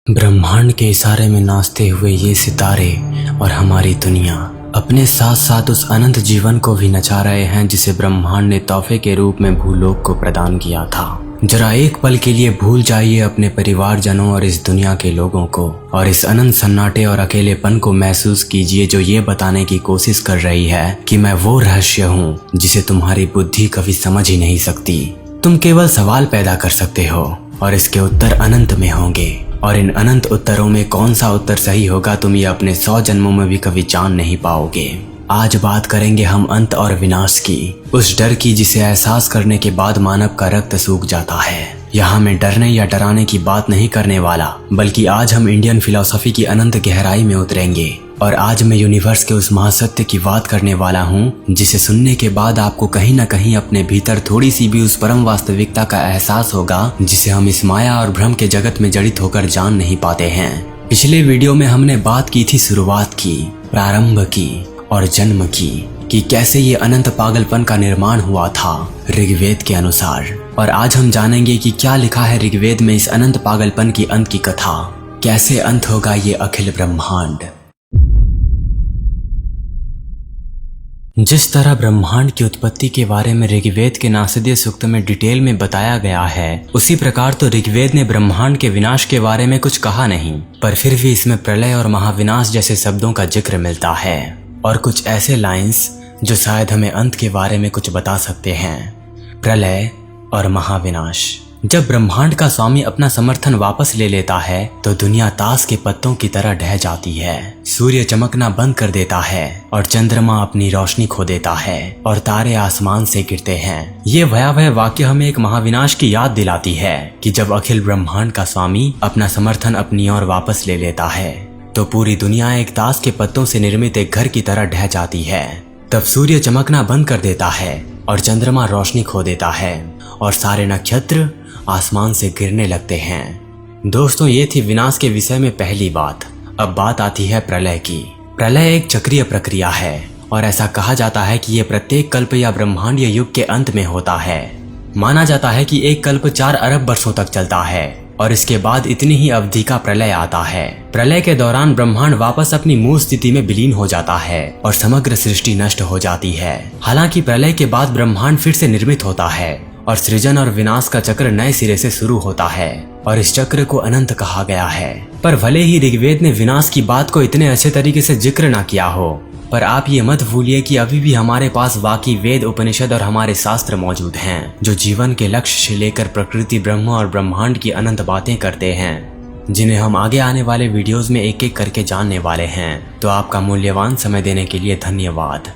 ब्रह्मांड के इशारे में नाचते हुए ये सितारे और हमारी दुनिया अपने साथ साथ उस अनंत जीवन को भी नचा रहे हैं जिसे ब्रह्मांड ने तोहफे के रूप में भूलोक को प्रदान किया था। जरा एक पल के लिए भूल जाइए अपने परिवारजनों और इस दुनिया के लोगों को और इस अनंत सन्नाटे और अकेलेपन को महसूस कीजिए जो ये बताने की कोशिश कर रही है कि मैं वो रहस्य हूँ जिसे तुम्हारी बुद्धि कभी समझ ही नहीं सकती। तुम केवल सवाल पैदा कर सकते हो और इसके उत्तर अनंत में होंगे और इन अनंत उत्तरों में कौन सा उत्तर सही होगा तुम ये अपने 100 जन्मों में भी कभी जान नहीं पाओगे। आज बात करेंगे हम अंत और विनाश की, उस डर की जिसे एहसास करने के बाद मानव का रक्त सूख जाता है। यहाँ मैं डरने या डराने की बात नहीं करने वाला, बल्कि आज हम इंडियन फिलॉसफी की अनंत गहराई में उतरेंगे और आज मैं यूनिवर्स के उस महासत्य की बात करने वाला हूँ जिसे सुनने के बाद आपको कहीं न कहीं अपने भीतर थोड़ी सी भी उस परम वास्तविकता का एहसास होगा जिसे हम इस माया और भ्रम के जगत में जड़ित होकर जान नहीं पाते हैं। पिछले वीडियो में हमने बात की थी शुरुआत की, प्रारंभ की और जन्म की, कि कैसे ये अनंत पागलपन का निर्माण हुआ था ऋग्वेद के अनुसार। और आज हम जानेंगे कि क्या लिखा है ऋग्वेद में इस अनंत पागलपन की अंत की कथा, कैसे अंत होगा ये अखिल ब्रह्मांड। जिस तरह ब्रह्मांड की उत्पत्ति के बारे में ऋग्वेद के नासदीय सूक्त में डिटेल में बताया गया है, उसी प्रकार तो ऋग्वेद ने ब्रह्मांड के विनाश के बारे में कुछ कहा नहीं, पर फिर भी इसमें प्रलय और महाविनाश जैसे शब्दों का जिक्र मिलता है और कुछ ऐसे लाइंस जो शायद हमें अंत के बारे में कुछ बता सकते हैं। प्रलय और महाविनाश। जब ब्रह्मांड का स्वामी अपना समर्थन वापस ले लेता है तो दुनिया ताश के पत्तों की तरह ढह जाती है। सूर्य चमकना बंद कर देता है और चंद्रमा अपनी रोशनी खो देता है और तारे आसमान से गिरते हैं। ये भयावह वाक्य हमें एक महाविनाश की याद दिलाती है कि जब अखिल ब्रह्मांड का स्वामी अपना समर्थन अपनी ओर वापस ले लेता है तो पूरी दुनिया एक ताश के पत्तों से निर्मित एक घर की तरह ढह जाती है। तब सूर्य चमकना बंद कर देता है और चंद्रमा रोशनी खो देता है और सारे नक्षत्र आसमान से गिरने लगते हैं। दोस्तों, ये थी विनाश के विषय में पहली बात। अब बात आती है प्रलय की। प्रलय एक चक्रीय प्रक्रिया है और ऐसा कहा जाता है कि ये प्रत्येक कल्प या ब्रह्मांडीय युग के अंत में होता है। माना जाता है कि एक कल्प 4 अरब वर्षों तक चलता है और इसके बाद इतनी ही अवधि का प्रलय आता है। प्रलय के दौरान ब्रह्मांड वापस अपनी मूल स्थिति में विलीन हो जाता है और समग्र सृष्टि नष्ट हो जाती है। हालांकि प्रलय के बाद ब्रह्मांड फिर से निर्मित होता है और सृजन और विनाश का चक्र नए सिरे से शुरू होता है और इस चक्र को अनंत कहा गया है। पर भले ही ऋग्वेद ने विनाश की बात को इतने अच्छे तरीके से जिक्र ना किया हो, पर आप ये मत भूलिए कि अभी भी हमारे पास बाकी वेद, उपनिषद और हमारे शास्त्र मौजूद हैं जो जीवन के लक्ष्य से लेकर प्रकृति, ब्रह्म और ब्रह्मांड की अनंत बातें करते हैं, जिन्हें हम आगे आने वाले वीडियोस में एक एक करके जानने वाले हैं। तो आपका मूल्यवान समय देने के लिए धन्यवाद।